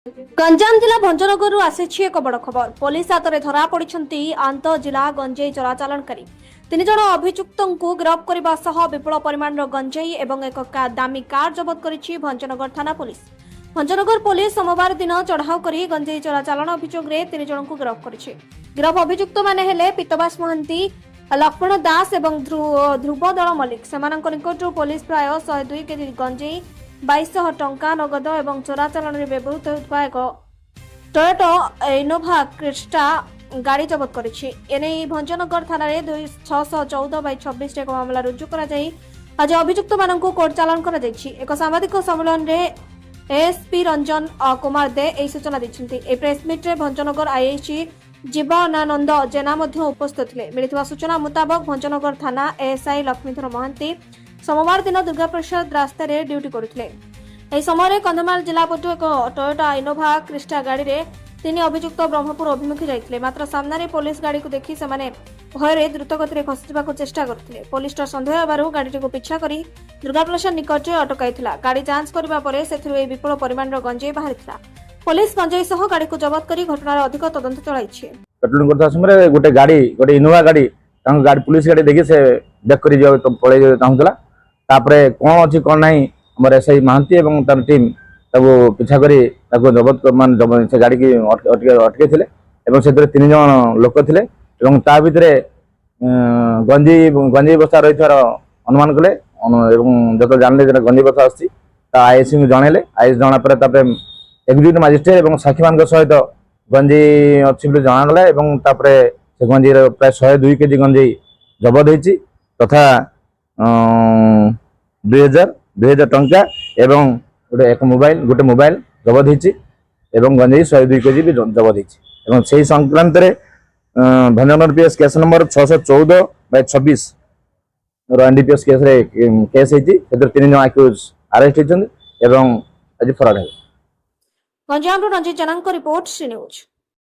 गंजाम जिला भंजनगर आसी एक बड़ खबर। पुलिस हाथ में धरा पड़ी आंत जिला गंजेई चोराचालानकारी 3 जन अभियुक्त गिरफ्त करने विपुल परिमाण गंजेई और एक दामी कार जबत कर भंजनगर थाना पुलिस। भंजनगर पुलिस सोमवार दिन चढ़ाऊ कर गंजेई चोराचालान अभियोग में 3 जन को गिरफ्त कर। गिरफ अभियुक्त मैंने पीतबास महांती, लक्ष्मण दास और ध्रुव दल मल्लिक। से निकट पुलिस प्राय 102 केजी गंजेई, 2200 टंका नगद और चोराचालान में व्यवहृत होता एक टोयोटा इनोभा क्रिस्टा गाड़ी जबत करे। भंजनगर थाना 614/26 एक मामला रुजु कर आज अभियुक्त मानक कोर्ट चालान कर। एक सांबादिक सम्मेलन में एएसपी रंजन कुमार दे यह सूचना दी। प्रेस मीट में भंजनगर आईआईसी जीवनानंद जेना उपस्थित थे। मिलता सूचना मुताबक भंजनगर थाना एएसआई लक्ष्मीधर महांती सोमवार दिन दुर्गा प्रसाद रास्तार ड्यूटी करुले। यह समय कंधमाल जिला पटु एक टोयोटा इनोभा क्रिस्टा गाड़ी में 3 अभियुक्त ब्रह्मपुर अभिमुखी जाते। मात्र सामने पुलिस गाड़ी को देखि से भय द्रुतगति खसवा चेष्टा करते। पुलिस सन्देह गाड़ी को पिछा कर दुर्गा प्रसाद निकट अटकाई। गाड़ी जांच करने से विपुल परिमाण गंजेई बाहरी। पुलिस गंजेई सह गाड़ी को जबत कर घटनार अधिक तदंत चलाई। गोटे गाड़ी गोटे इनोभा गाड़ी गाड़ी पुलिस गाड़ी देखी से बैक कर पलि चाहूला। कौन अच्छी कौन ना आम एसआई महांती और तार टीम पिछा कर जबत मान से गाड़ी की अटके थे। से 3 जन लोक थे। भितर गंजेई बस्ता रही अनुमान कले। जो जानले गंजेई बस्ता आसी आईएससी को जनइले। आईएस जनापर एक्जिक्यूटिव मजिस्ट्रेट और साक्षी मान सहित गंजेई अच्छी जनागला। से गंजेई प्राय 102 केजी गंजेई जबत होती तथा 2000 टंका एवं गोटे मोबाइल जबत होती गंजेई 102 केजी भी जबत होती। से संक्रांत Bhanjanagar PS case number 614/26 NDPS case होती। 3 जन आक्यूज अरेस्ट होती आज फरार है। गंजाम रंजित जनांग रिपोर्ट सी न्यूज।